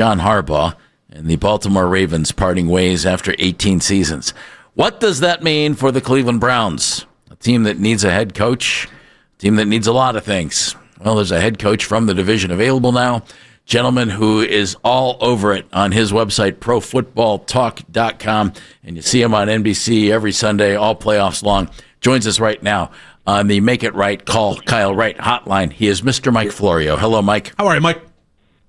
John Harbaugh and the Baltimore Ravens parting ways after 18 seasons. What does that mean for the Cleveland Browns? A team that needs a head coach, a team that needs a lot of things. Well, there's a head coach from the division available now. Gentleman who is all over it on his website, profootballtalk.com, and you see him on NBC every Sunday, all playoffs long. Joins us right now on the Make It Right, Call Kyle Wright hotline. He is Mr. Mike Florio. Hello, Mike. How are you, Mike?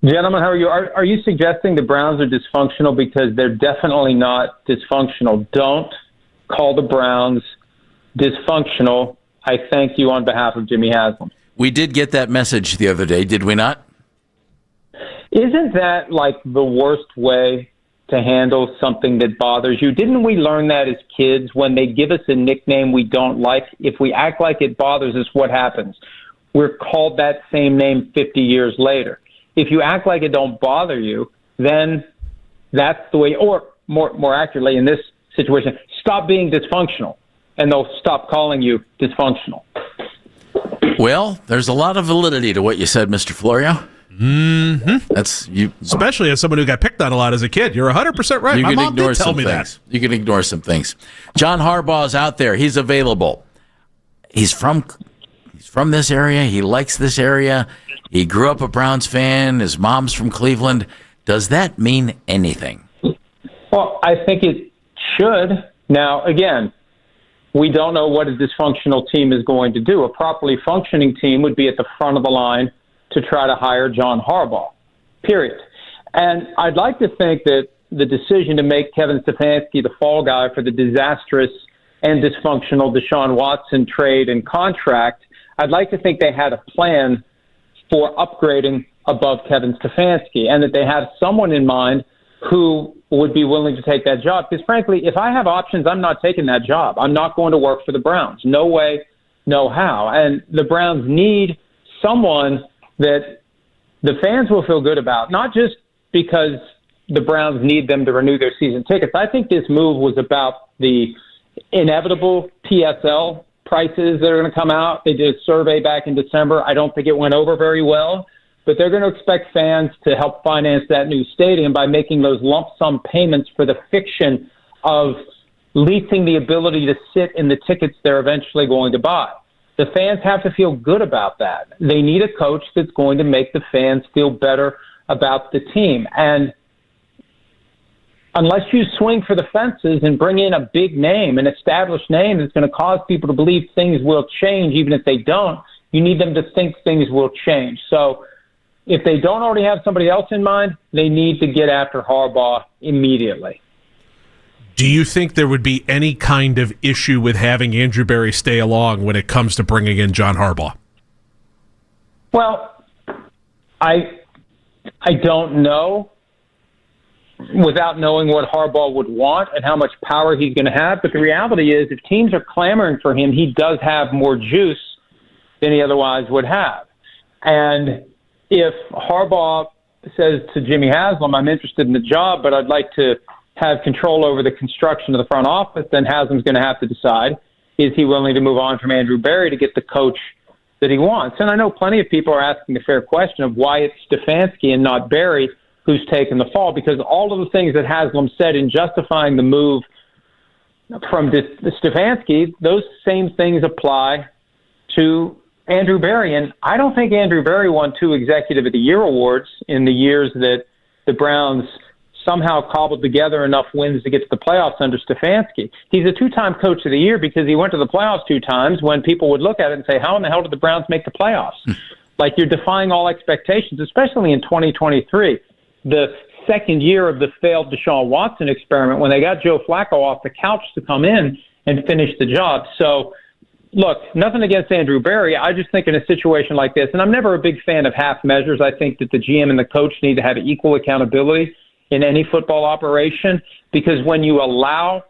Gentlemen, how are you? Are you suggesting the Browns are dysfunctional? Because they're definitely not dysfunctional. Don't call the Browns dysfunctional. I thank you on behalf of Jimmy Haslam. We did get that message the other day, did we not? Isn't that like the worst way to handle something that bothers you? Didn't we learn that as kids? When they give us a nickname we don't like, if we act like it bothers us, what happens? We're called that same name 50 years later. If you act like it don't bother you, then that's the way, or more accurately in this situation, stop being dysfunctional, and they'll stop calling you dysfunctional. Well, there's a lot of validity to what you said, Mr. Florio. Mm-hmm. That's you, especially as someone who got picked on a lot as a kid. You're 100% right. My mom did tell me that. You can ignore some things. John Harbaugh is out there. He's available. He's from this area. He likes this area. He grew up a Browns fan. His mom's from Cleveland. Does that mean anything? Well, I think it should. Now, again, we don't know what a dysfunctional team is going to do. A properly functioning team would be at the front of the line to try to hire John Harbaugh, period. And I'd like to think that the decision to make Kevin Stefanski the fall guy for the disastrous and dysfunctional Deshaun Watson trade and contract, I'd like to think they had a plan for upgrading above Kevin Stefanski, and that they have someone in mind who would be willing to take that job. Because frankly, if I have options, I'm not taking that job. I'm not going to work for the Browns. No way, no how. And the Browns need someone that the fans will feel good about, not just because the Browns need them to renew their season tickets. I think this move was about the inevitable PSL prices that are going to come out. They did a survey back in December. I don't think it went over very well, but they're going to expect fans to help finance that new stadium by making those lump sum payments for the fiction of leasing the ability to sit in the tickets they're eventually going to buy. The fans have to feel good about that. They need a coach that's going to make the fans feel better about the team. And unless you swing for the fences and bring in a big name, an established name that's going to cause people to believe things will change, even if they don't, you need them to think things will change. So if they don't already have somebody else in mind, they need to get after Harbaugh immediately. Do you think there would be any kind of issue with having Andrew Berry stay along when it comes to bringing in John Harbaugh? Well, I don't know without knowing what Harbaugh would want and how much power he's going to have. But the reality is, if teams are clamoring for him, he does have more juice than he otherwise would have. And if Harbaugh says to Jimmy Haslam, I'm interested in the job, but I'd like to have control over the construction of the front office, then Haslam's going to have to decide, is he willing to move on from Andrew Berry to get the coach that he wants? And I know plenty of people are asking the fair question of why it's Stefanski and not Berry who's taken the fall, because all of the things that Haslam said in justifying the move from Stefanski, those same things apply to Andrew Berry. And I don't think Andrew Berry won 2 Executive of the Year awards in the years that the Browns somehow cobbled together enough wins to get to the playoffs under Stefanski. He's a 2-time Coach of the Year because he went to the playoffs 2 times when people would look at it and say, how in the hell did the Browns make the playoffs? Like, you're defying all expectations, especially in 2023. The second year of the failed Deshaun Watson experiment, when they got Joe Flacco off the couch to come in and finish the job. So, look, nothing against Andrew Berry. I just think in a situation like this, and I'm never a big fan of half measures. I think that the GM and the coach need to have equal accountability in any football operation, because when you allow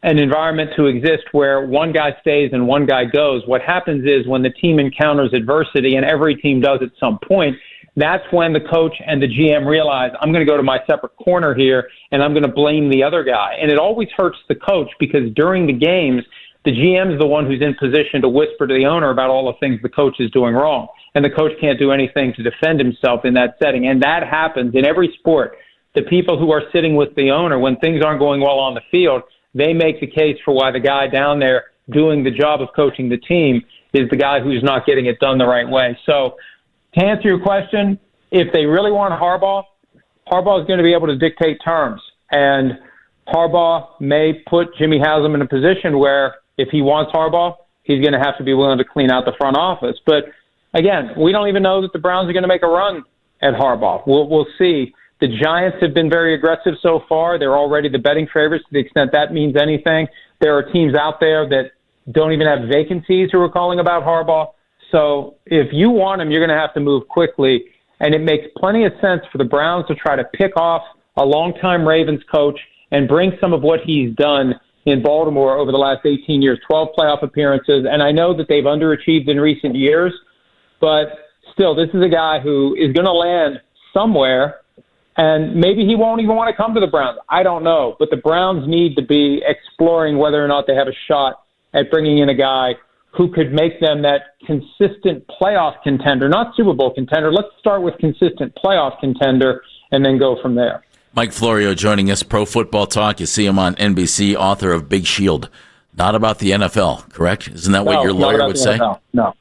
an environment to exist where one guy stays and one guy goes, what happens is when the team encounters adversity, and every team does at some point, that's when the coach and the GM realize, I'm going to go to my separate corner here and I'm going to blame the other guy. And it always hurts the coach, because during the games, the GM is the one who's in position to whisper to the owner about all the things the coach is doing wrong. And the coach can't do anything to defend himself in that setting. And that happens in every sport. The people who are sitting with the owner, when things aren't going well on the field, they make the case for why the guy down there doing the job of coaching the team is the guy who's not getting it done the right way. So to answer your question, if they really want Harbaugh, Harbaugh is going to be able to dictate terms. And Harbaugh may put Jimmy Haslam in a position where if he wants Harbaugh, he's going to have to be willing to clean out the front office. But again, we don't even know that the Browns are going to make a run at Harbaugh. We'll see. The Giants have been very aggressive so far. They're already the betting favorites to the extent that means anything. There are teams out there that don't even have vacancies who are calling about Harbaugh. So if you want him, you're going to have to move quickly. And it makes plenty of sense for the Browns to try to pick off a longtime Ravens coach and bring some of what he's done in Baltimore over the last 18 years, 12 playoff appearances. And I know that they've underachieved in recent years, but still, this is a guy who is going to land somewhere. And maybe he won't even want to come to the Browns. I don't know. But the Browns need to be exploring whether or not they have a shot at bringing in a guy who could make them that consistent playoff contender, not Super Bowl contender. Let's start with consistent playoff contender and then go from there. Mike Florio joining us, Pro Football Talk. You see him on NBC, author of Big Shield. Not about the NFL, correct? Isn't that what your lawyer would say? NFL. No,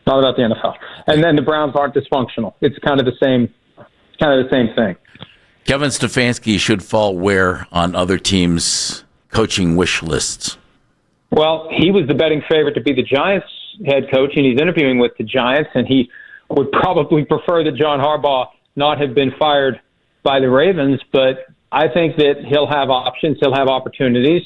not about the NFL. And then the Browns aren't dysfunctional. It's kind of the same thing. Kevin Stefanski should fall where on other teams' coaching wish lists? Well, he was the betting favorite to be the Giants head coach, and he's interviewing with the Giants, and he would probably prefer that John Harbaugh not have been fired by the Ravens, but I think that he'll have options, he'll have opportunities.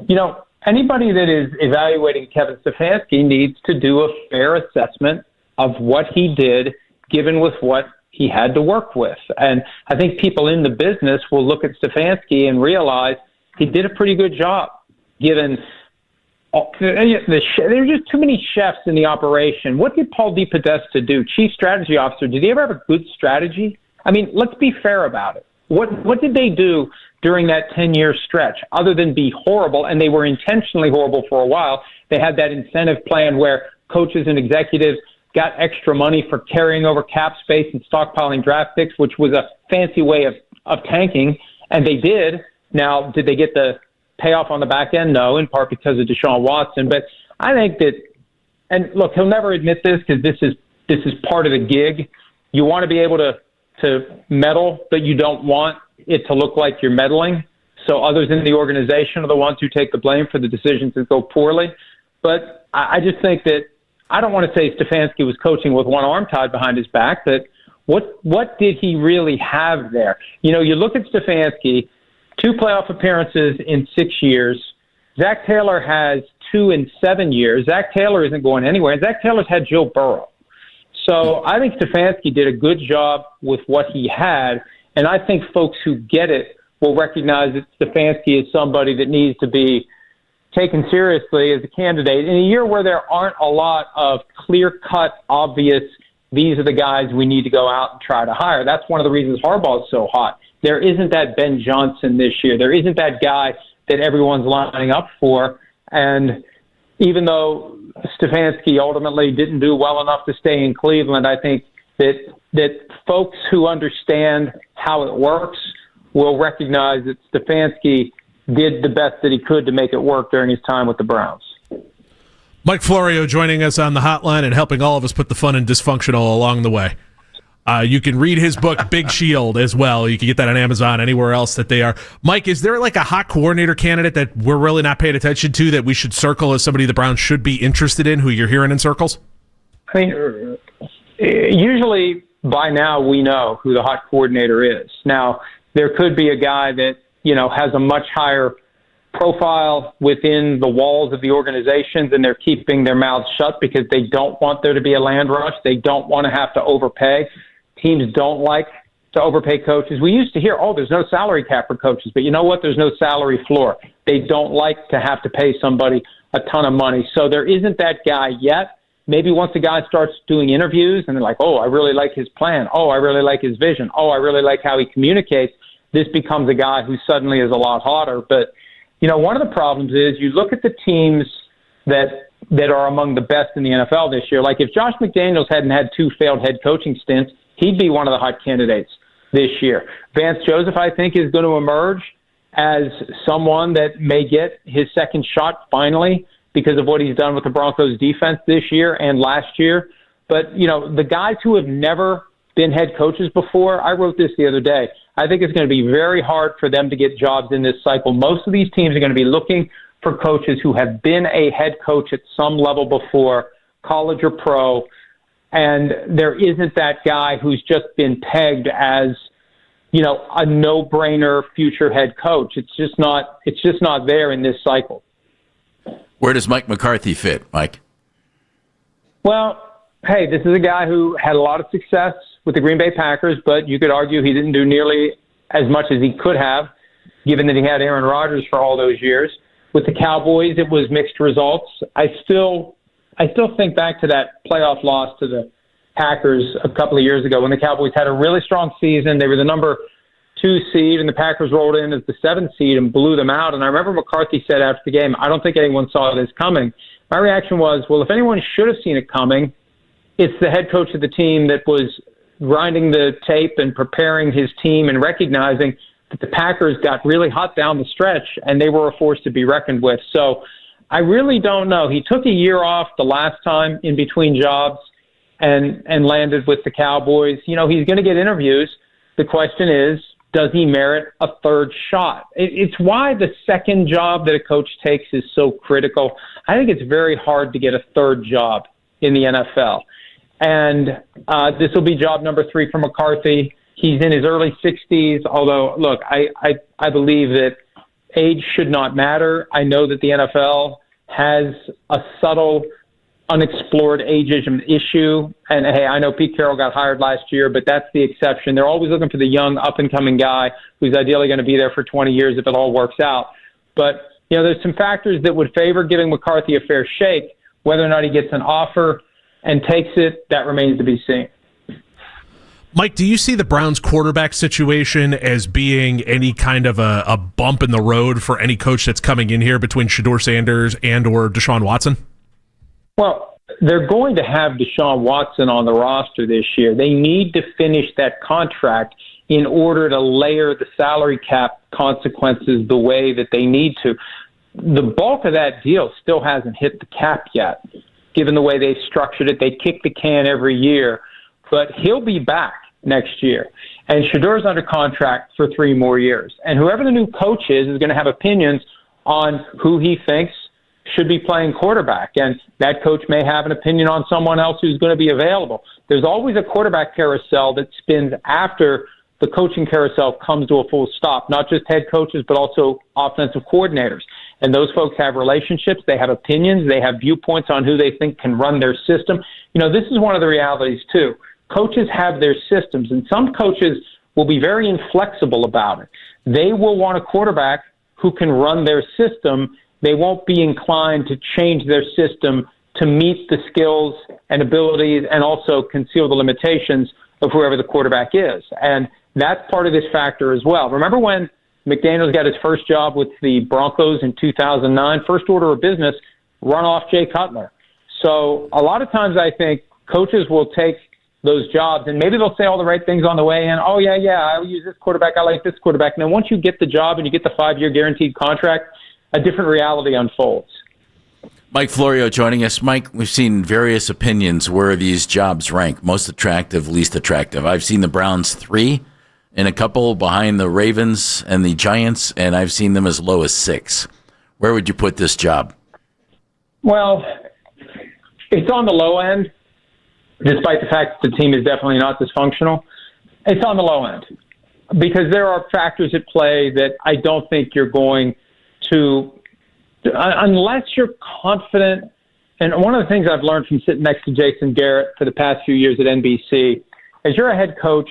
You know, anybody that is evaluating Kevin Stefanski needs to do a fair assessment of what he did, given with what he had to work with. And I think people in the business will look at Stefanski and realize he did a pretty good job, given there's just too many chefs in the operation. What did Paul DePodesta do? Chief Strategy Officer. Did he ever have a good strategy? I mean, let's be fair about it. What did they do during that 10-year stretch other than be horrible? And they were intentionally horrible for a while. They had that incentive plan where coaches and executives got extra money for carrying over cap space and stockpiling draft picks, which was a fancy way of tanking. And they did. Now, did they get the payoff on the back end? No, in part because of Deshaun Watson. But I think that, and look, he'll never admit this because this is part of the gig. You want to be able to meddle, but you don't want it to look like you're meddling. So others in the organization are the ones who take the blame for the decisions that go poorly. But I just think that I don't want to say Stefanski was coaching with one arm tied behind his back, but what did he really have there? You know, you look at Stefanski, 2 playoff appearances in 6 years. Zach Taylor has 2 in 7 years. Zach Taylor isn't going anywhere. And Zach Taylor's had Joe Burrow. So I think Stefanski did a good job with what he had. And I think folks who get it will recognize that Stefanski is somebody that needs to be taken seriously as a candidate in a year where there aren't a lot of clear-cut, obvious, these are the guys we need to go out and try to hire. That's one of the reasons Harbaugh is so hot. There isn't that Ben Johnson this year. There isn't that guy that everyone's lining up for. And even though Stefanski ultimately didn't do well enough to stay in Cleveland, I think that folks who understand how it works will recognize that Stefanski did the best that he could to make it work during his time with the Browns. Mike Florio joining us on the hotline and helping all of us put the fun and dysfunctional along the way. You can read his book, Big Shield, as well. You can get that on Amazon, anywhere else that they are. Mike, is there like a hot coordinator candidate that we're really not paying attention to that we should circle as somebody the Browns should be interested in, who you're hearing in circles? I mean, usually by now we know who the hot coordinator is. Now, there could be a guy that, you know, has a much higher profile within the walls of the organizations, and they're keeping their mouths shut because they don't want there to be a land rush. They don't want to have to overpay. Teams don't like to overpay coaches. We used to hear, there's no salary cap for coaches, but you know what? There's no salary floor. They don't like to have to pay somebody a ton of money. So there isn't that guy yet. Maybe once a guy starts doing interviews and they're like, I really like his plan. I really like his vision. I really like how he communicates. This becomes a guy who suddenly is a lot hotter. But, you know, one of the problems is you look at the teams that are among the best in the NFL this year. Like if Josh McDaniels hadn't had 2 failed head coaching stints, he'd be one of the hot candidates this year. Vance Joseph, I think, is going to emerge as someone that may get his second shot finally because of what he's done with the Broncos defense this year and last year. But, the guys who have never been head coaches before, I wrote this the other day, I think it's going to be very hard for them to get jobs in this cycle. Most of these teams are going to be looking for coaches who have been a head coach at some level before, college or pro, and there isn't that guy who's just been pegged as, a no-brainer future head coach. It's just not there in this cycle. Where does Mike McCarthy fit, Mike? Well, hey, this is a guy who had a lot of success with the Green Bay Packers, but you could argue he didn't do nearly as much as he could have, given that he had Aaron Rodgers for all those years. With the Cowboys, it was mixed results. I still think back to that playoff loss to the Packers a couple of years ago when the Cowboys had a really strong season. They were the number 2 seed, and the Packers rolled in as the 7th seed and blew them out. And I remember McCarthy said after the game, I don't think anyone saw this coming. My reaction was, well, if anyone should have seen it coming, it's the head coach of the team that was grinding the tape and preparing his team and recognizing that the Packers got really hot down the stretch and they were a force to be reckoned with. So I really don't know. He took a year off the last time in between jobs and landed with the Cowboys. He's going to get interviews. The question is, does he merit a third shot? It's why the second job that a coach takes is so critical. I think it's very hard to get a third job in the NFL. And this will be job number 3 for McCarthy. He's in his early 60s, although, look, I believe that age should not matter. I know that the NFL has a subtle, unexplored ageism issue. And, hey, I know Pete Carroll got hired last year, but that's the exception. They're always looking for the young, up-and-coming guy who's ideally going to be there for 20 years if it all works out. But, there's some factors that would favor giving McCarthy a fair shake. Whether or not he gets an offer and takes it, that remains to be seen. Mike, do you see the Browns quarterback situation as being any kind of a bump in the road for any coach that's coming in here between Shedeur Sanders and or Deshaun Watson? Well, they're going to have Deshaun Watson on the roster this year. They need to finish that contract in order to layer the salary cap consequences the way that they need to. The bulk of that deal still hasn't hit the cap yet, given the way they've structured it. They kick the can every year, but he'll be back next year. And Shedeur's under contract for 3 more years. And whoever the new coach is going to have opinions on who he thinks should be playing quarterback. And that coach may have an opinion on someone else who's going to be available. There's always a quarterback carousel that spins after the coaching carousel comes to a full stop, not just head coaches, but also offensive coordinators. And those folks have relationships, they have opinions, they have viewpoints on who they think can run their system. This is one of the realities, too. Coaches have their systems, and some coaches will be very inflexible about it. They will want a quarterback who can run their system. They won't be inclined to change their system to meet the skills and abilities and also conceal the limitations of whoever the quarterback is. And that's part of this factor as well. Remember when McDaniels got his first job with the Broncos in 2009? First order of business, run off Jay Cutler. So a lot of times I think coaches will take those jobs, and maybe they'll say all the right things on the way in. Oh, yeah, I'll use this quarterback. I like this quarterback. And then once you get the job and you get the 5-year guaranteed contract, a different reality unfolds. Mike Florio joining us. Mike, we've seen various opinions where these jobs rank, most attractive, least attractive. I've seen the Browns 3 and a couple behind the Ravens and the Giants, and I've seen them as low as 6. Where would you put this job? Well, it's on the low end. Despite the fact that the team is definitely not dysfunctional, it's on the low end because there are factors at play that I don't think you're going to, unless you're confident. And one of the things I've learned from sitting next to Jason Garrett for the past few years at NBC is you're a head coach.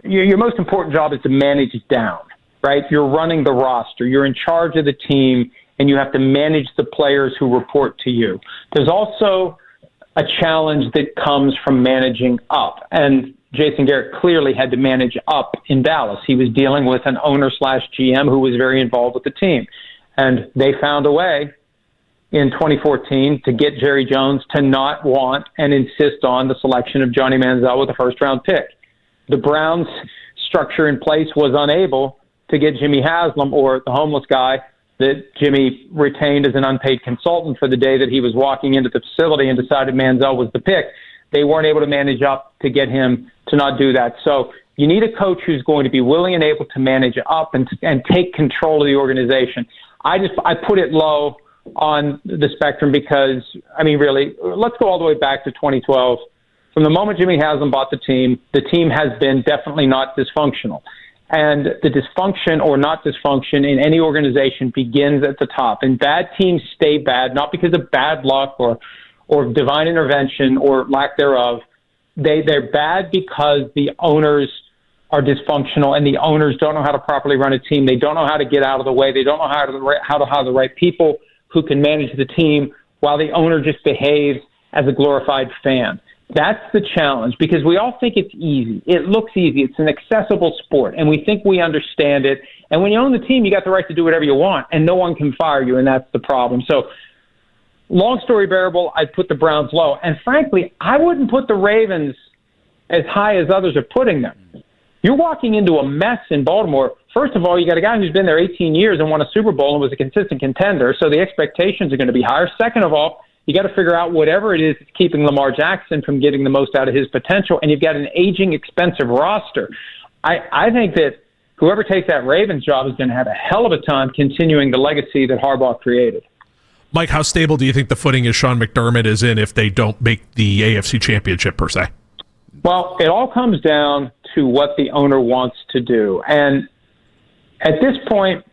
Your most important job is to manage it down, right? You're running the roster. You're in charge of the team, and you have to manage the players who report to you. There's also a challenge that comes from managing up. And Jason Garrett clearly had to manage up in Dallas. He was dealing with an owner/GM who was very involved with the team. And they found a way, in 2014 to get Jerry Jones to not want and insist on the selection of Johnny Manziel with a first-round pick. The Browns' structure in place was unable to get Jimmy Haslam, or the homeless guy that Jimmy retained as an unpaid consultant for the day that he was walking into the facility and decided Manziel was the pick. They weren't able to manage up to get him to not do that. So you need a coach who's going to be willing and able to manage up and take control of the organization. I put it low on the spectrum because, I mean, really, let's go all the way back to 2012. From the moment Jimmy Haslam bought the team has been definitely not dysfunctional. And the dysfunction or not dysfunction in any organization begins at the top. And bad teams stay bad, not because of bad luck or divine intervention or lack thereof. They're bad because the owners are dysfunctional and the owners don't know how to properly run a team. They don't know how to get out of the way. They don't know how to have the right people who can manage the team while the owner just behaves as a glorified fan. That's the challenge, because we all think it's easy. It looks easy. It's an accessible sport, and we think we understand it. And when you own the team, you got the right to do whatever you want, and no one can fire you, and that's the problem. So, long story bearable, I'd put the Browns low. And frankly, I wouldn't put the Ravens as high as others are putting them. You're walking into a mess in Baltimore. First of all, you got a guy who's been there 18 years and won a Super Bowl and was a consistent contender, so the expectations are going to be higher. Second of all, you got to figure out whatever it is that's keeping Lamar Jackson from getting the most out of his potential, and you've got an aging, expensive roster. I think that whoever takes that Ravens job is going to have a hell of a time continuing the legacy that Harbaugh created. Mike, how stable do you think the footing is Sean McDermott is in if they don't make the AFC Championship, per se? Well, it all comes down to what the owner wants to do. And at this point,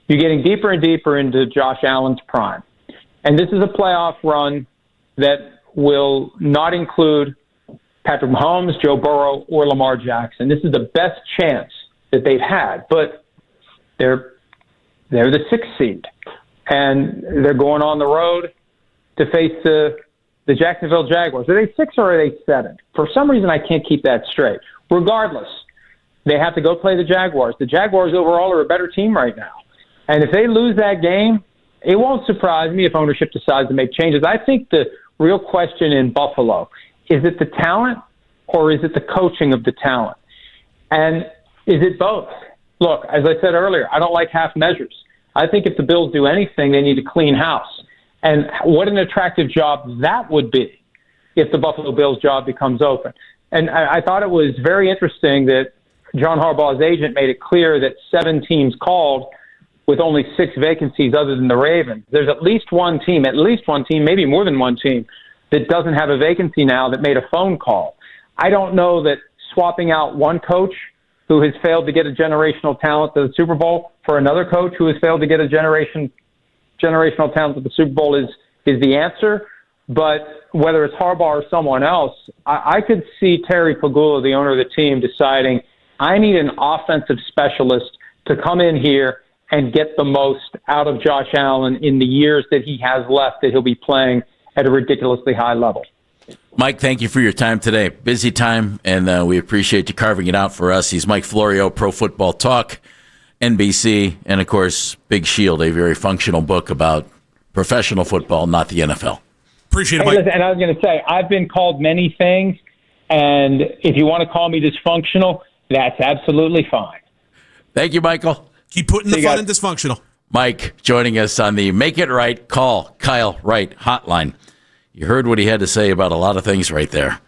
you're getting deeper and deeper into Josh Allen's prime. And this is a playoff run that will not include Patrick Mahomes, Joe Burrow, or Lamar Jackson. This is the best chance that they've had. But they're the 6th seed. And they're going on the road to face the Jacksonville Jaguars. Are they 6 or are they 7? For some reason, I can't keep that straight. Regardless, they have to go play the Jaguars. The Jaguars overall are a better team right now. And if they lose that game, it won't surprise me if ownership decides to make changes. I think the real question in Buffalo, is it the talent or is it the coaching of the talent? And is it both? Look, as I said earlier, I don't like half measures. I think if the Bills do anything, they need to clean house. And what an attractive job that would be if the Buffalo Bills job becomes open. And I thought it was very interesting that John Harbaugh's agent made it clear that 7 teams called with only 6 vacancies other than the Ravens. There's at least one team, maybe more than one team, that doesn't have a vacancy now that made a phone call. I don't know that swapping out one coach who has failed to get a generational talent to the Super Bowl for another coach who has failed to get a generational talent to the Super Bowl is the answer. But whether it's Harbaugh or someone else, I could see Terry Pagula, the owner of the team, deciding, I need an offensive specialist to come in here and get the most out of Josh Allen in the years that he has left that he'll be playing at a ridiculously high level. Mike, thank you for your time today. Busy time, and we appreciate you carving it out for us. He's Mike Florio, Pro Football Talk, NBC, and, of course, Big Shield, a very functional book about professional football, not the NFL. Appreciate it, Mike. Listen, and I was going to say, I've been called many things, and if you want to call me dysfunctional, that's absolutely fine. Thank you, Michael. Keep putting the fun in dysfunctional. Mike joining us on the Make It Right, Call Kyle Wright hotline. You heard what he had to say about a lot of things right there.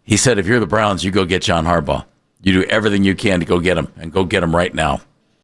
He said, if you're the Browns, you go get John Harbaugh. You do everything you can to go get him, and go get him right now.